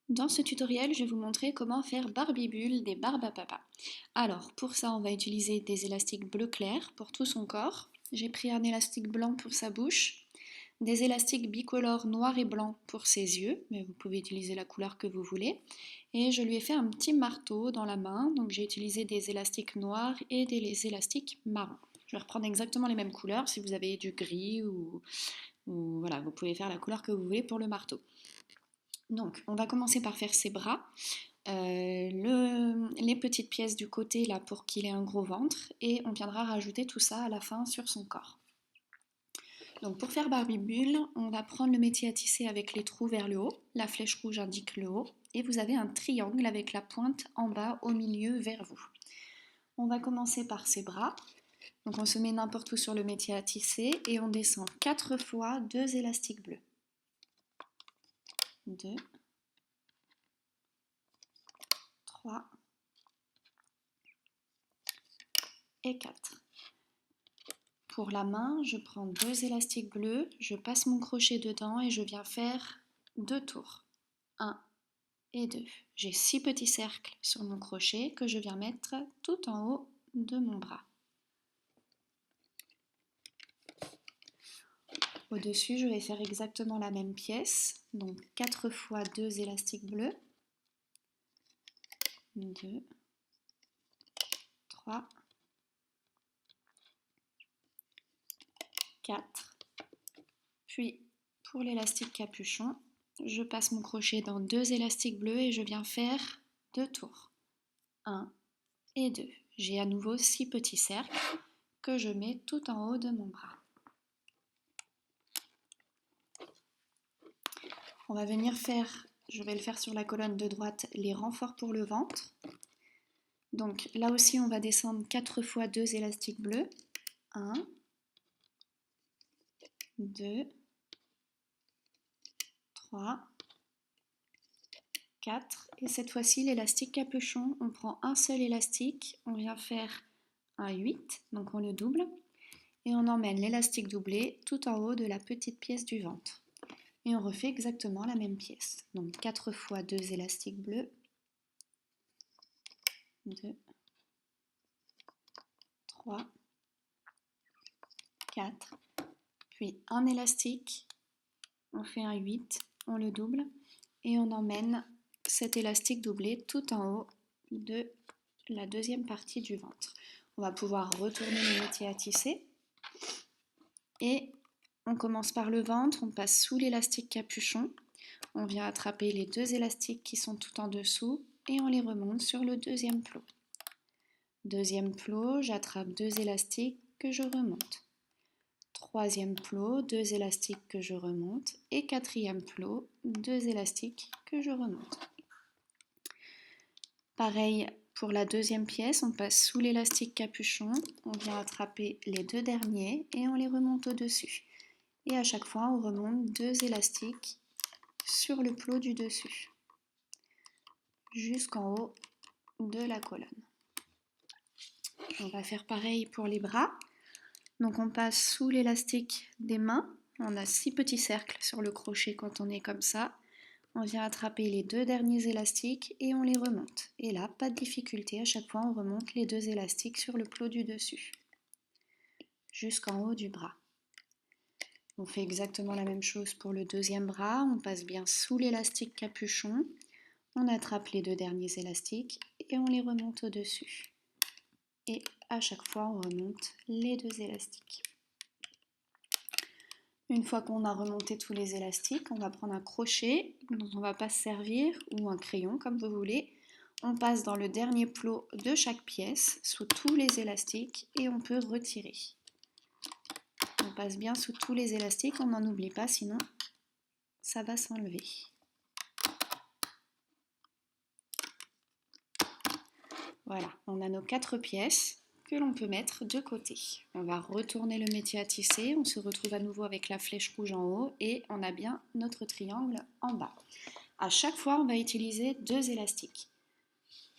Dans ce tutoriel, je vais vous montrer comment faire Barbie Bulle des barbes à papa. Alors, pour ça, on va utiliser des élastiques bleu clair pour tout son corps. J'ai pris un élastique blanc pour sa bouche, des élastiques bicolores noir et blanc pour ses yeux, mais vous pouvez utiliser la couleur que vous voulez. Et je lui ai fait un petit marteau dans la main, donc j'ai utilisé des élastiques noirs et des élastiques marrons. Je vais reprendre exactement les mêmes couleurs, si vous avez du gris ou voilà, vous pouvez faire la couleur que vous voulez pour le marteau. Donc, on va commencer par faire ses bras, les petites pièces du côté là pour qu'il ait un gros ventre, et on viendra rajouter tout ça à la fin sur son corps. Donc, pour faire Barbie Bulle, on va prendre le métier à tisser avec les trous vers le haut, la flèche rouge indique le haut, et vous avez un triangle avec la pointe en bas au milieu vers vous. On va commencer par ses bras. Donc, on se met n'importe où sur le métier à tisser et on descend 4 fois 2 élastiques bleus. 2, 3 et 4. Pour la main, je prends 2 élastiques bleus, je passe mon crochet dedans et je viens faire 2 tours. 1 et 2. J'ai 6 petits cercles sur mon crochet que je viens mettre tout en haut de mon bras. Au-dessus, je vais faire exactement la même pièce, donc 4 fois 2 élastiques bleus. 2, 3, 4. Puis, pour l'élastique capuchon, je passe mon crochet dans 2 élastiques bleus et je viens faire 2 tours. 1 et 2. J'ai à nouveau 6 petits cercles que je mets tout en haut de mon bras. On va venir faire, je vais le faire sur la colonne de droite, les renforts pour le ventre. Donc là aussi, on va descendre 4 fois 2 élastiques bleus. 1, 2, 3, 4. Et cette fois-ci, l'élastique capuchon, on prend un seul élastique, on vient faire un 8, donc on le double. Et on emmène l'élastique doublé tout en haut de la petite pièce du ventre. Et on refait exactement la même pièce. Donc 4 fois 2 élastiques bleus. 2, 3, 4. Puis un élastique, on fait un 8, on le double. Et on emmène cet élastique doublé tout en haut de la deuxième partie du ventre. On va pouvoir retourner le métier à tisser. Et on commence par le ventre, on passe sous l'élastique capuchon. On vient attraper les 2 élastiques qui sont tout en dessous et on les remonte sur le deuxième plot. Deuxième plot, j'attrape 2 élastiques que je remonte. Troisième plot, 2 élastiques que je remonte. Et quatrième plot, 2 élastiques que je remonte. Pareil pour la deuxième pièce, on passe sous l'élastique capuchon, on vient attraper les 2 derniers et on les remonte au-dessus. Et à chaque fois, on remonte 2 élastiques sur le plot du dessus, jusqu'en haut de la colonne. On va faire pareil pour les bras. Donc on passe sous l'élastique des mains. On a 6 petits cercles sur le crochet quand on est comme ça. On vient attraper les 2 derniers élastiques et on les remonte. Et là, pas de difficulté, à chaque fois on remonte les 2 élastiques sur le plot du dessus, jusqu'en haut du bras. On fait exactement la même chose pour le deuxième bras. On passe bien sous l'élastique capuchon. On attrape les 2 derniers élastiques et on les remonte au-dessus. Et à chaque fois, on remonte les 2 élastiques. Une fois qu'on a remonté tous les élastiques, on va prendre un crochet dont on ne va pas se servir ou un crayon comme vous voulez. On passe dans le dernier plot de chaque pièce sous tous les élastiques et on peut retirer. On passe bien sous tous les élastiques, on n'en oublie pas sinon ça va s'enlever. Voilà, on a nos 4 pièces que l'on peut mettre de côté. On va retourner le métier à tisser, on se retrouve à nouveau avec la flèche rouge en haut et on a bien notre triangle en bas. À chaque fois, on va utiliser 2 élastiques.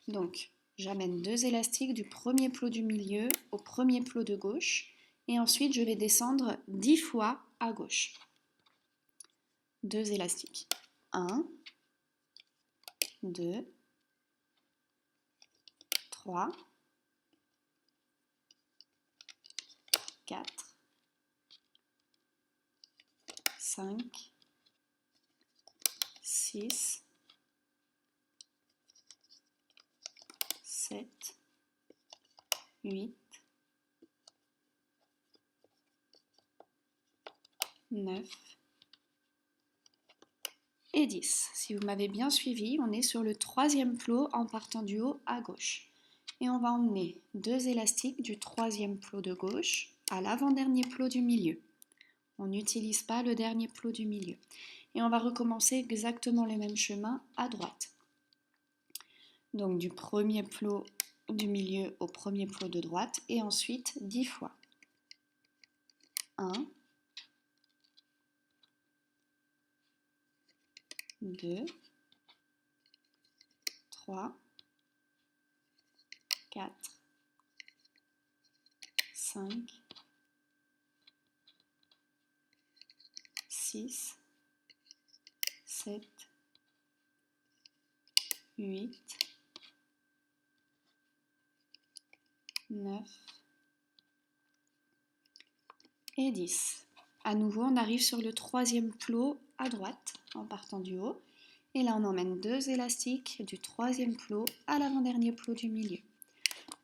Donc, j'amène 2 élastiques du premier plot du milieu au premier plot de gauche et ensuite je vais descendre 10 fois à gauche. 2 élastiques. 1, 2, 3, 4, 5, 6, 7, 8, 9 et 10. Si vous m'avez bien suivi, on est sur le troisième plot en partant du haut à gauche. Et on va emmener 2 élastiques du troisième plot de gauche à l'avant-dernier plot du milieu. On n'utilise pas le dernier plot du milieu. Et on va recommencer exactement le même chemin à droite. Donc du premier plot du milieu au premier plot de droite et ensuite 10 fois. 1, 2, 3, 4, 5, 6, 7, 8, 9 et 10. À nouveau, on arrive sur le troisième plot à droite en partant du haut. Et là, on emmène 2 élastiques du troisième plot à l'avant-dernier plot du milieu.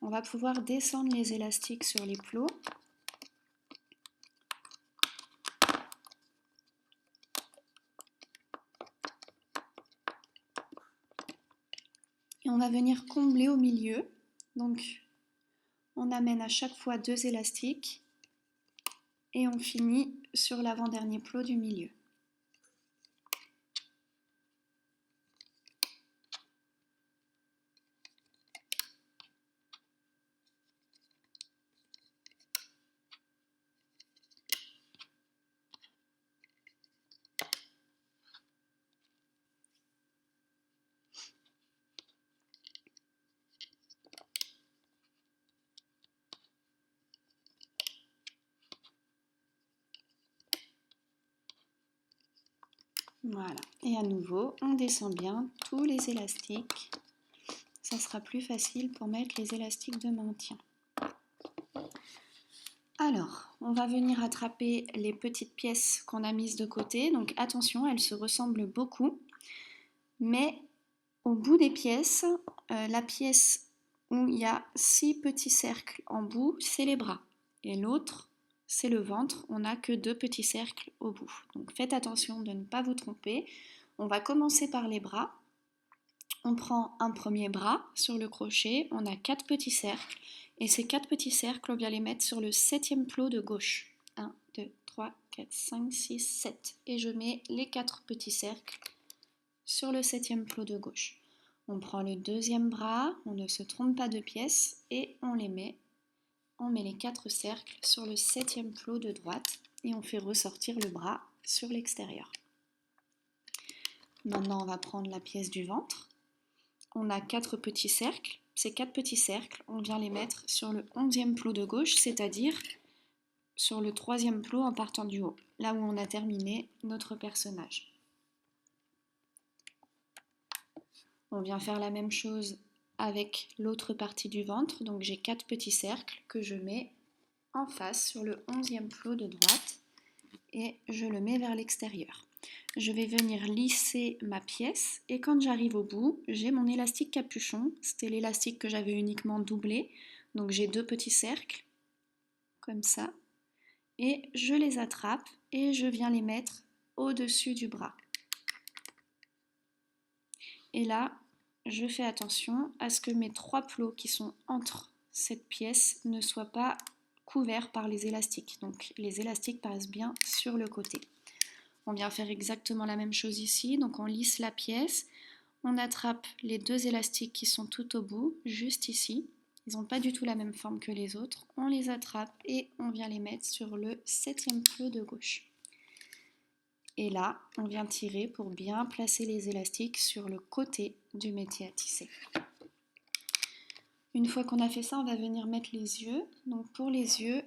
On va pouvoir descendre les élastiques sur les plots. Et on va venir combler au milieu. Donc, on amène à chaque fois 2 élastiques et on finit sur l'avant-dernier plot du milieu. Voilà, et à nouveau, on descend bien tous les élastiques. Ça sera plus facile pour mettre les élastiques de maintien. Alors, on va venir attraper les petites pièces qu'on a mises de côté. Donc attention, elles se ressemblent beaucoup. Mais au bout des pièces, la pièce où il y a 6 petits cercles en bout, c'est les bras. Et l'autre, c'est le ventre, on n'a que 2 petits cercles au bout. Donc faites attention de ne pas vous tromper. On va commencer par les bras. On prend un premier bras sur le crochet, on a 4 petits cercles. Et ces 4 petits cercles, on vient les mettre sur le 7e plot de gauche. 1, 2, 3, 4, 5, 6, 7. Et je mets les 4 petits cercles sur le 7e plot de gauche. On prend le deuxième bras, on ne se trompe pas de pièces et on les met. On met les 4 cercles sur le 7e plot de droite et on fait ressortir le bras sur l'extérieur. Maintenant, on va prendre la pièce du ventre. On a 4 petits cercles. Ces 4 petits cercles, on vient les mettre sur le 11e plot de gauche, c'est-à-dire sur le 3e plot en partant du haut, là où on a terminé notre personnage. On vient faire la même chose avec l'autre partie du ventre, donc j'ai 4 petits cercles que je mets en face sur le 11e plot de droite et je le mets vers l'extérieur. Je vais venir lisser ma pièce et quand j'arrive au bout, j'ai mon élastique capuchon. C'était l'élastique que j'avais uniquement doublé. Donc j'ai 2 petits cercles, comme ça. Et je les attrape et je viens les mettre au-dessus du bras. Et là, je fais attention à ce que mes 3 plots qui sont entre cette pièce ne soient pas couverts par les élastiques. Donc les élastiques passent bien sur le côté. On vient faire exactement la même chose ici, donc on lisse la pièce, on attrape les 2 élastiques qui sont tout au bout, juste ici. Ils n'ont pas du tout la même forme que les autres. On les attrape et on vient les mettre sur le 7e plot de gauche. Et là, on vient tirer pour bien placer les élastiques sur le côté du métier à tisser. Une fois qu'on a fait ça, on va venir mettre les yeux. Donc pour les yeux,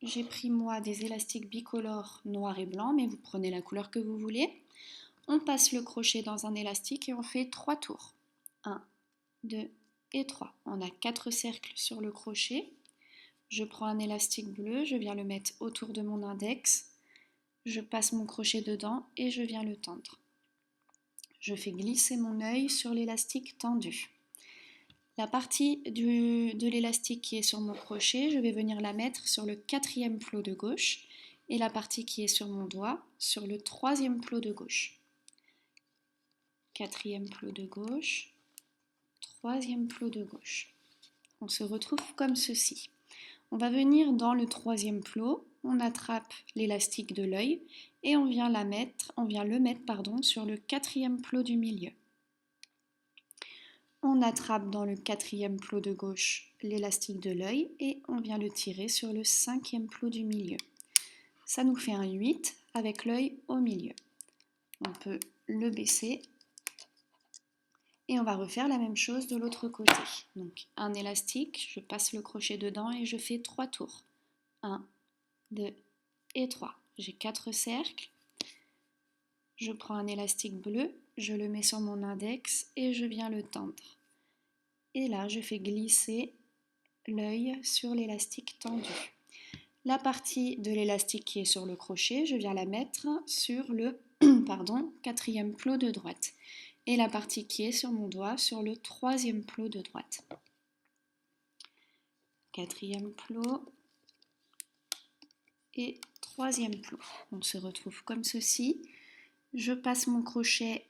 j'ai pris moi des élastiques bicolores noir et blanc, mais vous prenez la couleur que vous voulez. On passe le crochet dans un élastique et on fait 3 tours. 1, 2 et 3. On a 4 cercles sur le crochet. Je prends un élastique bleu, je viens le mettre autour de mon index. Je passe mon crochet dedans et je viens le tendre. Je fais glisser mon œil sur l'élastique tendu. La partie de l'élastique qui est sur mon crochet, je vais venir la mettre sur le 4e plot de gauche et la partie qui est sur mon doigt sur le 3e plot de gauche. 4e plot de gauche, 3e plot de gauche. On se retrouve comme ceci. On va venir dans le 3e plot, on attrape l'élastique de l'œil et on vient le mettre sur le 4e plot du milieu. On attrape dans le 4e plot de gauche l'élastique de l'œil et on vient le tirer sur le 5e plot du milieu. Ça nous fait un 8 avec l'œil au milieu. On peut le baisser et on va refaire la même chose de l'autre côté. Donc un élastique, je passe le crochet dedans et je fais 3 tours. 1, 2 et 3. J'ai 4 cercles. Je prends un élastique bleu, je le mets sur mon index et je viens le tendre. Et là, je fais glisser l'œil sur l'élastique tendu. La partie de l'élastique qui est sur le crochet, je viens la mettre sur le 4e plot de droite. Et la partie qui est sur mon doigt sur le 3e plot de droite. 4e plot et 3e plot. On se retrouve comme ceci. Je passe mon crochet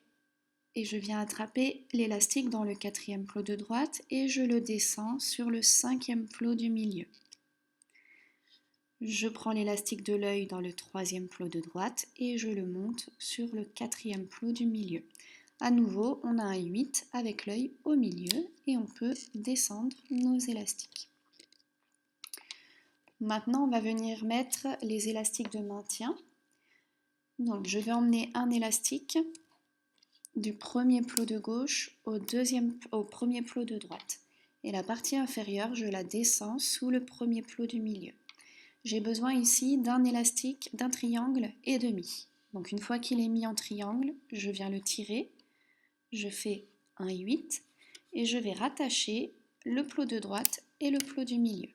et je viens attraper l'élastique dans le 4e plot de droite et je le descends sur le 5e plot du milieu. Je prends l'élastique de l'œil dans le 3e plot de droite et je le monte sur le 4e plot du milieu. À nouveau, on a un 8 avec l'œil au milieu et on peut descendre nos élastiques. Maintenant, on va venir mettre les élastiques de maintien. Donc, je vais emmener un élastique du 1er plot de gauche au 1er plot de droite. Et la partie inférieure, je la descends sous le 1er plot du milieu. J'ai besoin ici d'un élastique, d'un triangle et demi. Donc, une fois qu'il est mis en triangle, je viens le tirer. Je fais un 8 et je vais rattacher le plot de droite et le plot du milieu.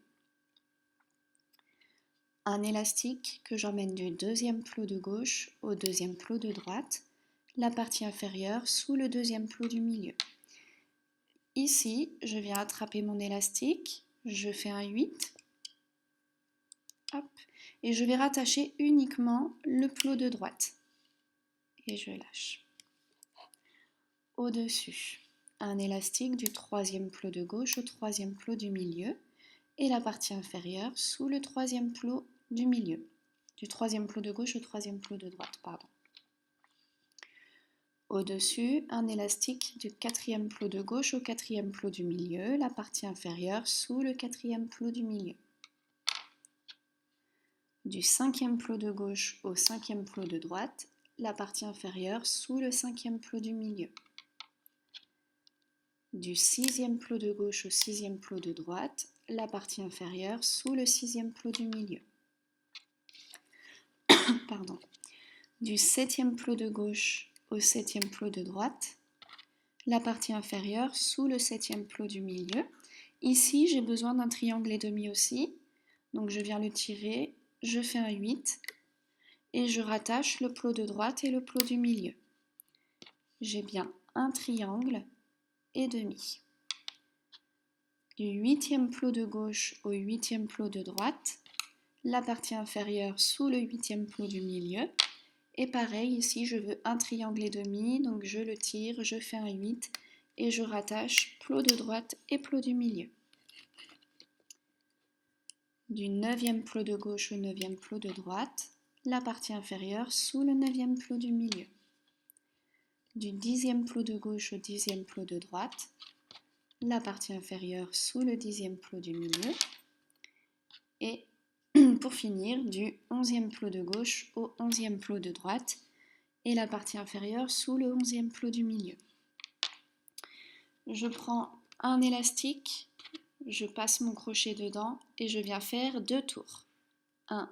Un élastique que j'emmène du 2e plot de gauche au 2e plot de droite, la partie inférieure sous le 2e plot du milieu. Ici, je viens attraper mon élastique, je fais un 8, hop, et je vais rattacher uniquement le plot de droite. Et je lâche. Au-dessus, un élastique du 3e plot de gauche au 3e plot du milieu et la partie inférieure sous le 3e plot du milieu, du 3e plot de gauche au 3e plot de droite, pardon. Au-dessus, un élastique du 4e plot de gauche au 4e plot du milieu, la partie inférieure sous le 4e plot du milieu. Du 5e plot de gauche au 5e plot de droite, la partie inférieure sous le 5e plot du milieu. Du 6e plot de gauche au 6e plot de droite, la partie inférieure sous le 6e plot du milieu. Pardon. Du 7e plot de gauche au 7e plot de droite, la partie inférieure sous le 7e plot du milieu. Ici, j'ai besoin d'un triangle et demi aussi, donc je viens le tirer, je fais un 8 et je rattache le plot de droite et le plot du milieu. J'ai bien un triangle et demi. Du 8e plot de gauche au 8e plot de droite, la partie inférieure sous le 8e plot du milieu. Et pareil, ici, je veux un triangle et demi, donc je le tire, je fais un 8 et je rattache plot de droite et plot du milieu. Du 9e plot de gauche au 9e plot de droite, la partie inférieure sous le 9e plot du milieu. Du 10e plot de gauche au 10e plot de droite, la partie inférieure sous le 10e plot du milieu. Et pour finir, du 11e plot de gauche au 11e plot de droite et la partie inférieure sous le 11e plot du milieu. Je prends un élastique, je passe mon crochet dedans et je viens faire 2 tours. 1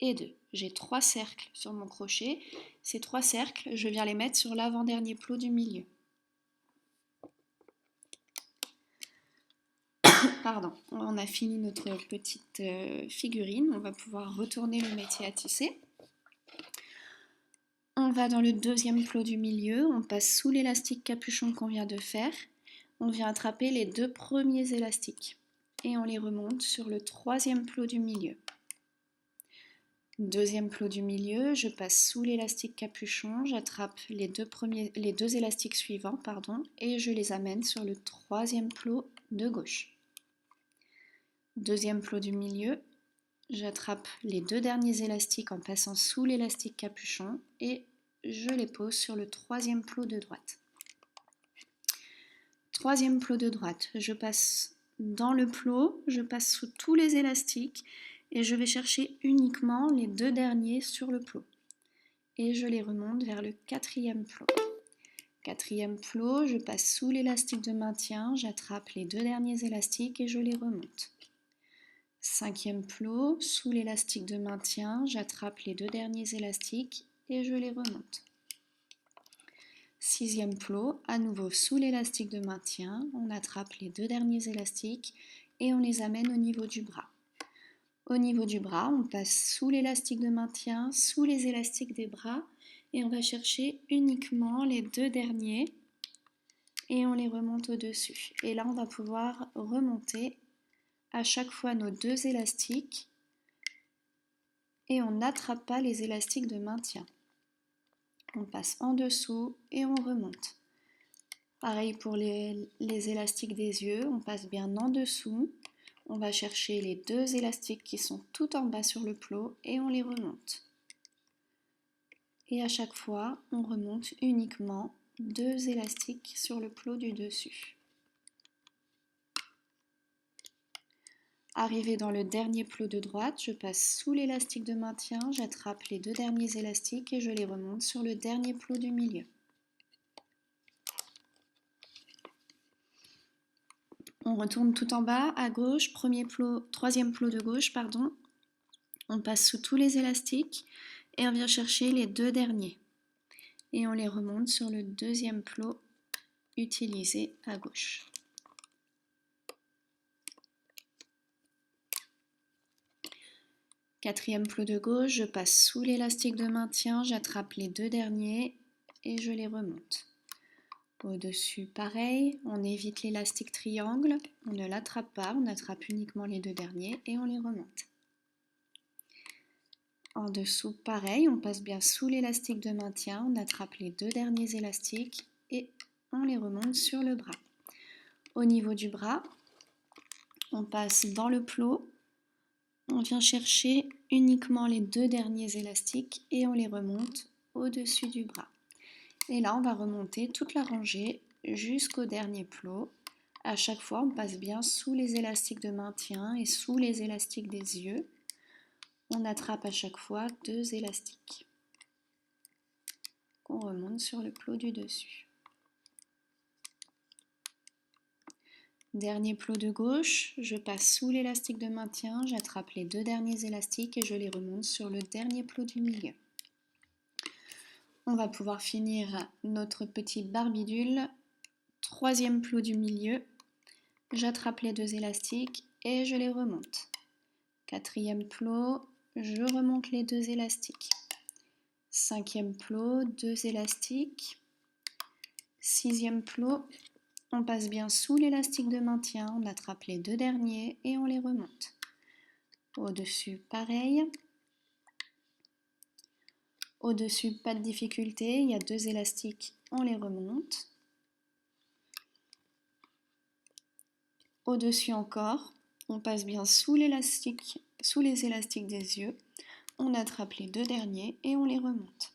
et 2. j'ai 3 cercles sur mon crochet. Ces 3 cercles, je viens les mettre sur l'avant-dernier plot du milieu. Pardon, on a fini notre petite figurine, on va pouvoir retourner le métier à tisser. On va dans le deuxième plot du milieu, on passe sous l'élastique capuchon qu'on vient de faire. On vient attraper les 2 premiers élastiques et on les remonte sur le troisième plot du milieu. Deuxième plot du milieu, je passe sous l'élastique capuchon, j'attrape les deux élastiques suivants et je les amène sur le troisième plot de gauche. Deuxième plot du milieu, j'attrape les 2 derniers élastiques en passant sous l'élastique capuchon et je les pose sur le troisième plot de droite. Troisième plot de droite, je passe dans le plot, je passe sous tous les élastiques et je vais chercher uniquement les 2 derniers sur le plot. Et je les remonte vers le quatrième plot. Quatrième plot, je passe sous l'élastique de maintien, j'attrape les 2 derniers élastiques et je les remonte. Cinquième plot, sous l'élastique de maintien, j'attrape les 2 derniers élastiques et je les remonte. Sixième plot, à nouveau sous l'élastique de maintien, on attrape les 2 derniers élastiques et on les amène au niveau du bras. Au niveau du bras, on passe sous l'élastique de maintien, sous les élastiques des bras et on va chercher uniquement les 2 derniers et on les remonte au-dessus. Et là, on va pouvoir remonter à chaque fois nos 2 élastiques et on n'attrape pas les élastiques de maintien. On passe en dessous et on remonte. Pareil pour les élastiques des yeux, on passe bien en dessous. On va chercher les 2 élastiques qui sont tout en bas sur le plot et on les remonte. Et à chaque fois, on remonte uniquement 2 élastiques sur le plot du dessus. Arrivé dans le dernier plot de droite, je passe sous l'élastique de maintien, j'attrape les 2 derniers élastiques et je les remonte sur le dernier plot du milieu. On retourne tout en bas, à gauche, troisième plot de gauche, On passe sous tous les élastiques et on vient chercher les 2 derniers. Et on les remonte sur le deuxième plot utilisé à gauche. Quatrième plot de gauche, je passe sous l'élastique de maintien, j'attrape les 2 derniers et je les remonte. Au-dessus, pareil, on évite l'élastique triangle, on ne l'attrape pas, on attrape uniquement les 2 derniers et on les remonte. En dessous, pareil, on passe bien sous l'élastique de maintien, on attrape les 2 derniers élastiques et on les remonte sur le bras. Au niveau du bras, on passe dans le plot, on vient chercher uniquement les 2 derniers élastiques et on les remonte au-dessus du bras. Et là, on va remonter toute la rangée jusqu'au dernier plot. À chaque fois, on passe bien sous les élastiques de maintien et sous les élastiques des yeux. On attrape à chaque fois 2 élastiques qu'on remonte sur le plot du dessus. Dernier plot de gauche, je passe sous l'élastique de maintien, j'attrape les 2 derniers élastiques et je les remonte sur le dernier plot du milieu. On va pouvoir finir notre petit barbidule. Troisième plot du milieu, j'attrape les 2 élastiques et je les remonte. Quatrième plot, je remonte les 2 élastiques. Cinquième plot, 2 élastiques. Sixième plot, on passe bien sous l'élastique de maintien, on attrape les 2 derniers et on les remonte. Au-dessus, pareil. Au-dessus, pas de difficulté, il y a 2 élastiques, on les remonte. Au-dessus encore, on passe bien sous les élastiques des yeux, on attrape les 2 derniers et on les remonte.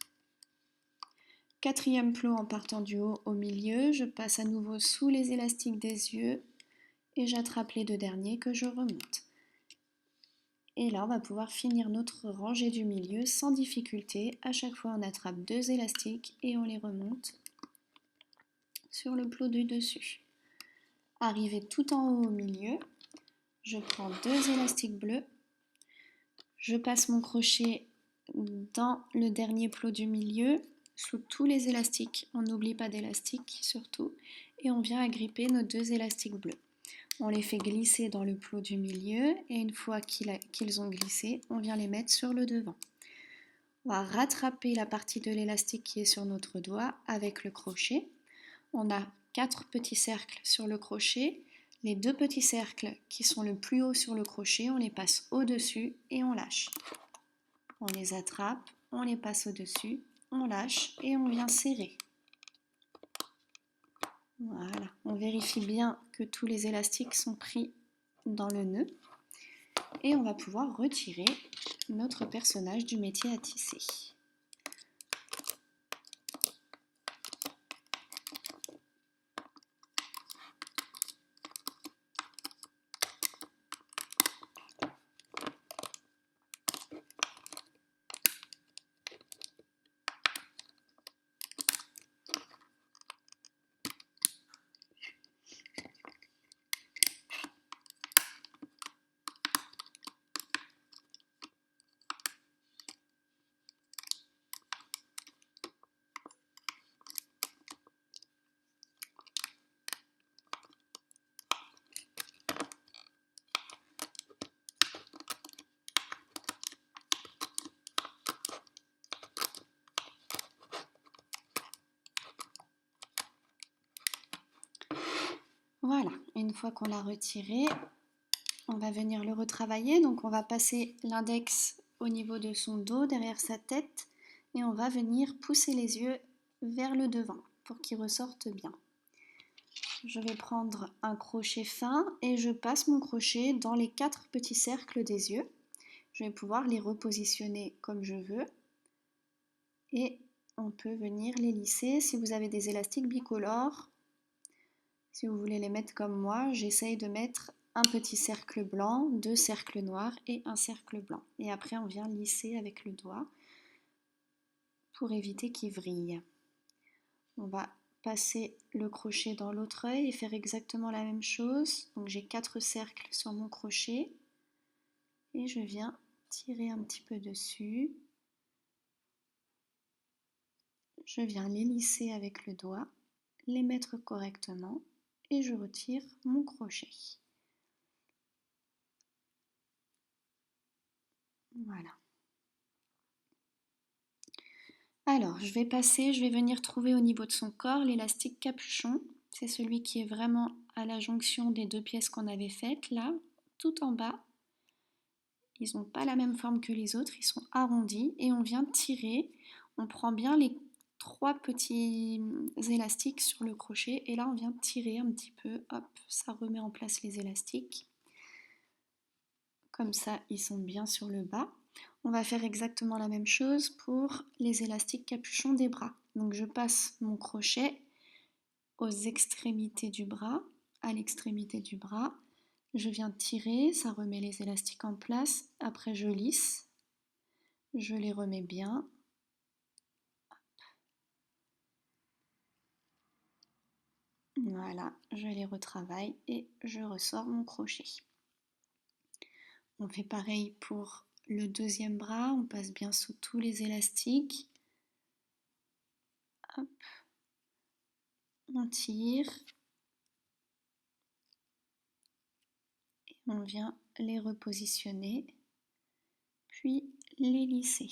Quatrième plot en partant du haut au milieu, je passe à nouveau sous les élastiques des yeux et j'attrape les 2 derniers que je remonte. Et là, on va pouvoir finir notre rangée du milieu sans difficulté. À chaque fois, on attrape 2 élastiques et on les remonte sur le plot du dessus. Arrivé tout en haut au milieu, je prends 2 élastiques bleus, je passe mon crochet dans le dernier plot du milieu, sous tous les élastiques. On n'oublie pas d'élastique surtout. Et on vient agripper nos 2 élastiques bleus. On les fait glisser dans le plot du milieu et une fois qu'ils ont glissé, on vient les mettre sur le devant. On va rattraper la partie de l'élastique qui est sur notre doigt avec le crochet. On a 4 petits cercles sur le crochet. Les 2 petits cercles qui sont le plus haut sur le crochet, on les passe au-dessus et on lâche. On les attrape, on les passe au-dessus, on lâche et on vient serrer. Voilà, on vérifie bien que tous les élastiques sont pris dans le nœud et on va pouvoir retirer notre personnage du métier à tisser. Voilà, une fois qu'on l'a retiré, on va venir le retravailler. Donc on va passer l'index au niveau de son dos, derrière sa tête, et on va venir pousser les yeux vers le devant pour qu'ils ressortent bien. Je vais prendre un crochet fin et je passe mon crochet dans les 4 petits cercles des yeux. Je vais pouvoir les repositionner comme je veux et on peut venir les lisser. Si vous avez des élastiques bicolores, si vous voulez les mettre comme moi, j'essaye de mettre un petit cercle blanc, 2 cercles noirs et un cercle blanc. Et après, on vient lisser avec le doigt pour éviter qu'il vrille. On va passer le crochet dans l'autre œil et faire exactement la même chose. Donc j'ai 4 cercles sur mon crochet et je viens tirer un petit peu dessus. Je viens les lisser avec le doigt, les mettre correctement et je retire mon crochet. Voilà. Alors, je vais venir trouver au niveau de son corps l'élastique capuchon. C'est celui qui est vraiment à la jonction des 2 pièces qu'on avait faites, là, tout en bas. Ils n'ont pas la même forme que les autres, ils sont arrondis et on vient tirer. On prend bien les 3 petits élastiques sur le crochet et là on vient tirer un petit peu, hop, ça remet en place les élastiques. Comme ça, ils sont bien sur le bas. On va faire exactement la même chose pour les élastiques capuchon des bras. Donc je passe mon crochet aux extrémités du bras, à l'extrémité du bras. Je viens tirer, ça remet les élastiques en place. Après je lisse, je les remets bien. Voilà, je les retravaille et je ressors mon crochet. On fait pareil pour le deuxième bras, on passe bien sous tous les élastiques. Hop. On tire et on vient les repositionner, puis les lisser.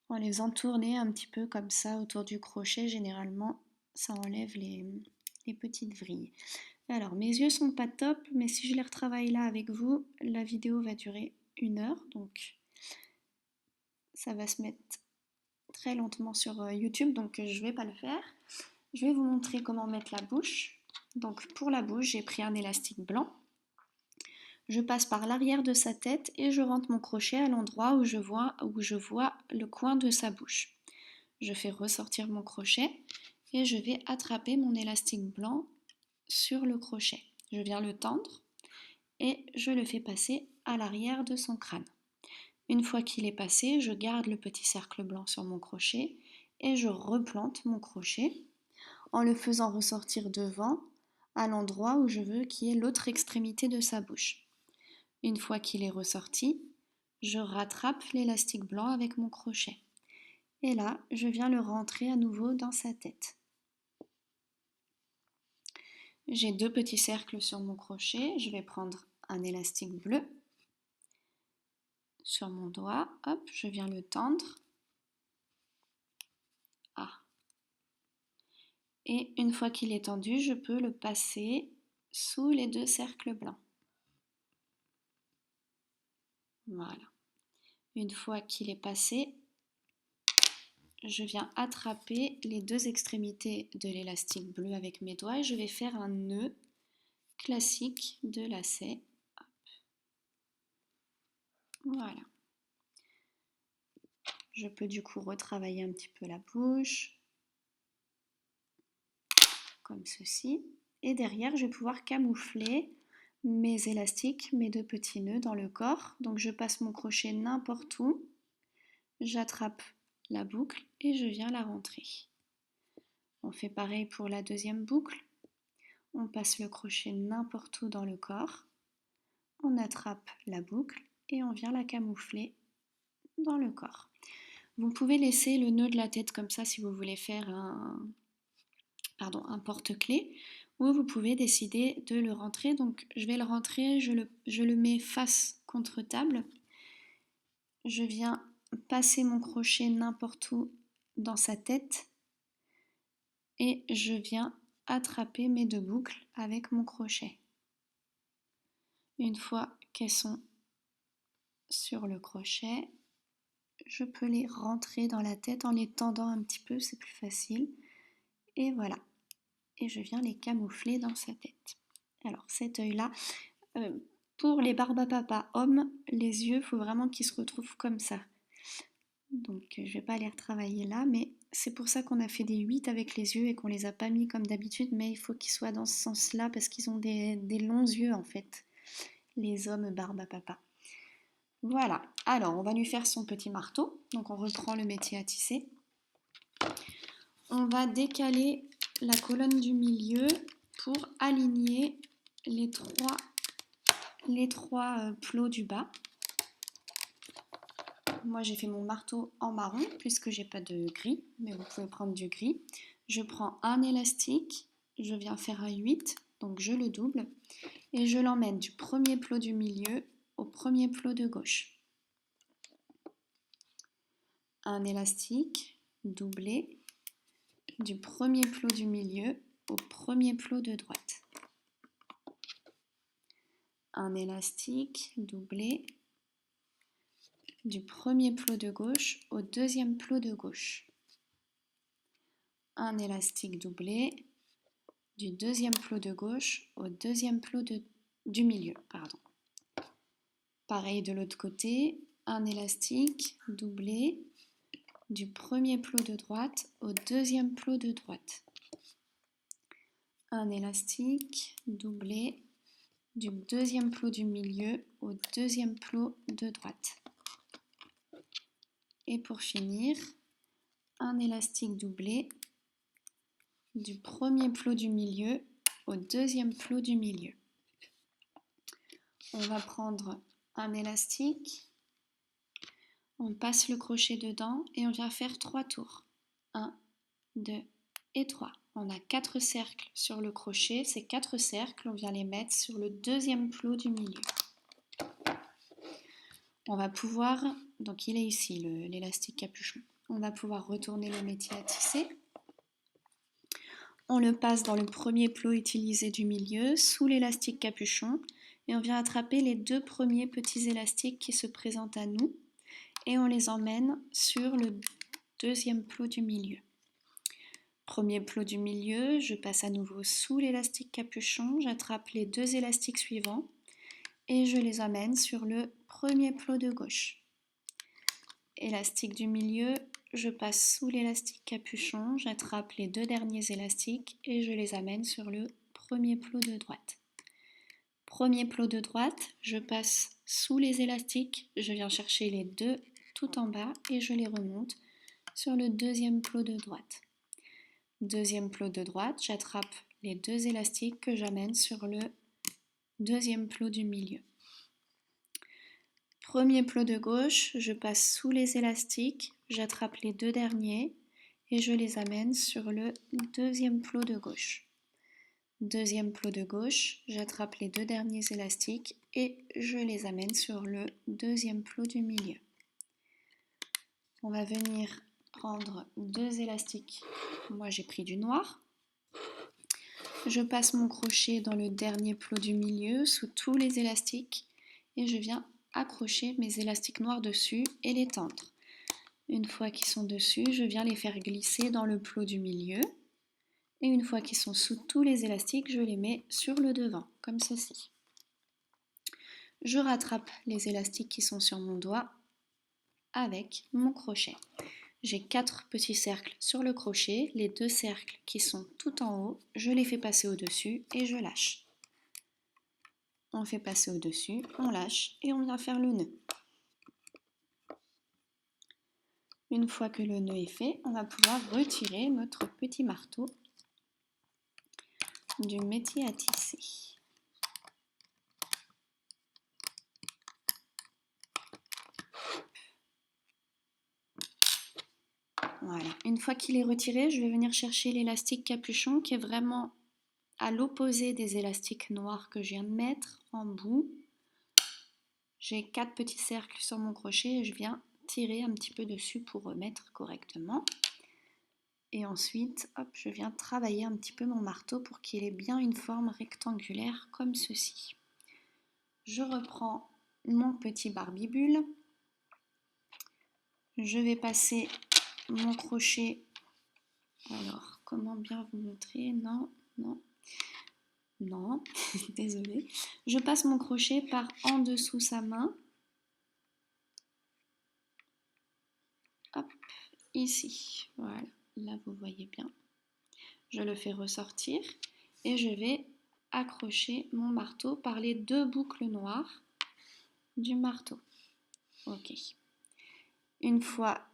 En les entourner un petit peu comme ça autour du crochet, généralement ça enlève les petites vrilles. Alors mes yeux sont pas top, mais si je les retravaille là avec vous, la vidéo va durer 1 heure, donc ça va se mettre très lentement sur YouTube, donc je vais pas le faire. Je vais vous montrer comment mettre la bouche. Donc pour la bouche, j'ai pris un élastique blanc. Je passe par l'arrière de sa tête et je rentre mon crochet à l'endroit où je vois le coin de sa bouche. Je fais ressortir mon crochet et je vais attraper mon élastique blanc sur le crochet. Je viens le tendre et je le fais passer à l'arrière de son crâne. Une fois qu'il est passé, je garde le petit cercle blanc sur mon crochet et je replante mon crochet en le faisant ressortir devant à l'endroit où je veux qu'il y ait l'autre extrémité de sa bouche. Une fois qu'il est ressorti, je rattrape l'élastique blanc avec mon crochet. Et là, je viens le rentrer à nouveau dans sa tête. J'ai 2 petits cercles sur mon crochet, je vais prendre un élastique bleu sur mon doigt, hop, je viens le tendre. Ah. Et une fois qu'il est tendu, je peux le passer sous les 2 cercles blancs. Voilà. Une fois qu'il est passé, je viens attraper les 2 extrémités de l'élastique bleu avec mes doigts et je vais faire un nœud classique de lacet. Hop. Voilà. Je peux du coup retravailler un petit peu la bouche, comme ceci. Et derrière, je vais pouvoir camoufler mes élastiques, mes 2 petits nœuds dans le corps. Donc je passe mon crochet n'importe où, j'attrape la boucle et je viens la rentrer. On fait pareil pour la deuxième boucle. On passe le crochet n'importe où dans le corps, on attrape la boucle et on vient la camoufler dans le corps. Vous pouvez laisser le nœud de la tête comme ça si vous voulez faire un porte-clés, ou vous pouvez décider de le rentrer. Donc je vais le rentrer, je le mets face contre table. Je viens passer mon crochet n'importe où dans sa tête et je viens attraper mes 2 boucles avec mon crochet. Une fois qu'elles sont sur le crochet, je peux les rentrer dans la tête en les tendant un petit peu, c'est plus facile. Et voilà. Et je viens les camoufler dans sa tête. Alors cet œil-là, pour les Barbapapa hommes, les yeux, il faut vraiment qu'ils se retrouvent comme ça. Donc je ne vais pas les retravailler là, mais c'est pour ça qu'on a fait des 8 avec les yeux et qu'on ne les a pas mis comme d'habitude, mais il faut qu'ils soient dans ce sens-là parce qu'ils ont des longs yeux en fait, les hommes Barbapapa. Voilà, alors on va lui faire son petit marteau, donc on reprend le métier à tisser. On va décaler la colonne du milieu pour aligner les trois plots du bas. Moi j'ai fait mon marteau en marron puisque j'ai pas de gris, mais vous pouvez prendre du gris. Je prends un élastique, je viens faire un 8, donc je le double et je l'emmène du premier plot du milieu au premier plot de gauche. Un élastique doublé du premier plot du milieu au premier plot de droite. Un élastique doublé du premier plot de gauche au deuxième plot de gauche. Un élastique doublé du deuxième plot de gauche au deuxième plot du milieu. Pareil de l'autre côté, un élastique doublé du premier plot de droite au deuxième plot de droite. Un élastique doublé du deuxième plot du milieu au deuxième plot de droite. Et pour finir, un élastique doublé du premier plot du milieu au deuxième plot du milieu. On va prendre un élastique, on passe le crochet dedans et on vient faire 3 tours. 1, 2 et 3. On a 4 cercles sur le crochet. Ces 4 cercles, on vient les mettre sur le deuxième plot du milieu. On va pouvoir, donc il est ici l'élastique capuchon. On va pouvoir retourner le métier à tisser. On le passe dans le premier plot utilisé du milieu, sous l'élastique capuchon, et on vient attraper les 2 premiers petits élastiques qui se présentent à nous, et on les emmène sur le deuxième plot du milieu. Premier plot du milieu, je passe à nouveau sous l'élastique capuchon, j'attrape les 2 élastiques suivants, et je les emmène sur le premier plot de gauche. Élastique du milieu, je passe sous l'élastique capuchon, j'attrape les 2 derniers élastiques et je les amène sur le premier plot de droite. Premier plot de droite, je passe sous les élastiques, je viens chercher les 2 tout en bas et je les remonte sur le deuxième plot de droite. Deuxième plot de droite, j'attrape les 2 élastiques que j'amène sur le deuxième plot du milieu. Premier plot de gauche, je passe sous les élastiques, j'attrape les deux derniers et je les amène sur le deuxième plot de gauche. Deuxième plot de gauche, j'attrape les deux derniers élastiques et je les amène sur le deuxième plot du milieu. On va venir prendre deux élastiques. Moi j'ai pris du noir. Je passe mon crochet dans le dernier plot du milieu sous tous les élastiques et je viens accrocher mes élastiques noirs dessus et les tendre. Une fois qu'ils sont dessus, je viens les faire glisser dans le plot du milieu. Et une fois qu'ils sont sous tous les élastiques, je les mets sur le devant, comme ceci. Je rattrape les élastiques qui sont sur mon doigt avec mon crochet. J'ai 4 petits cercles sur le crochet, les 2 cercles qui sont tout en haut, je les fais passer au-dessus et je lâche. On fait passer au-dessus, on lâche et on vient faire le nœud. Une fois que le nœud est fait, on va pouvoir retirer notre petit marteau du métier à tisser. Voilà. Une fois qu'il est retiré, je vais venir chercher l'élastique capuchon qui est vraiment à l'opposé des élastiques noirs que je viens de mettre en bout. J'ai 4 petits cercles sur mon crochet et je viens tirer un petit peu dessus pour remettre correctement. Et ensuite, hop, je viens travailler un petit peu mon marteau pour qu'il ait bien une forme rectangulaire comme ceci. Je reprends mon petit barbibule. Je vais passer mon crochet. Alors, comment bien vous montrer? Non, désolée. Je passe mon crochet par en dessous sa main. Hop, ici. Voilà, là vous voyez bien. Je le fais ressortir et je vais accrocher mon marteau par les 2 boucles noires du marteau. Ok. Une fois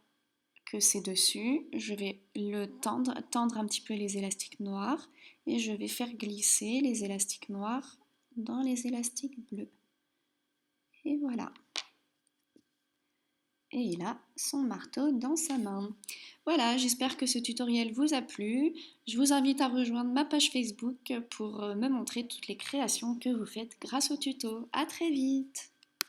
que c'est dessus, je vais le tendre un petit peu les élastiques noirs et je vais faire glisser les élastiques noirs dans les élastiques bleus. Et voilà. Et il a son marteau dans sa main. Voilà, j'espère que ce tutoriel vous a plu. Je vous invite à rejoindre ma page Facebook pour me montrer toutes les créations que vous faites grâce au tuto. À très vite!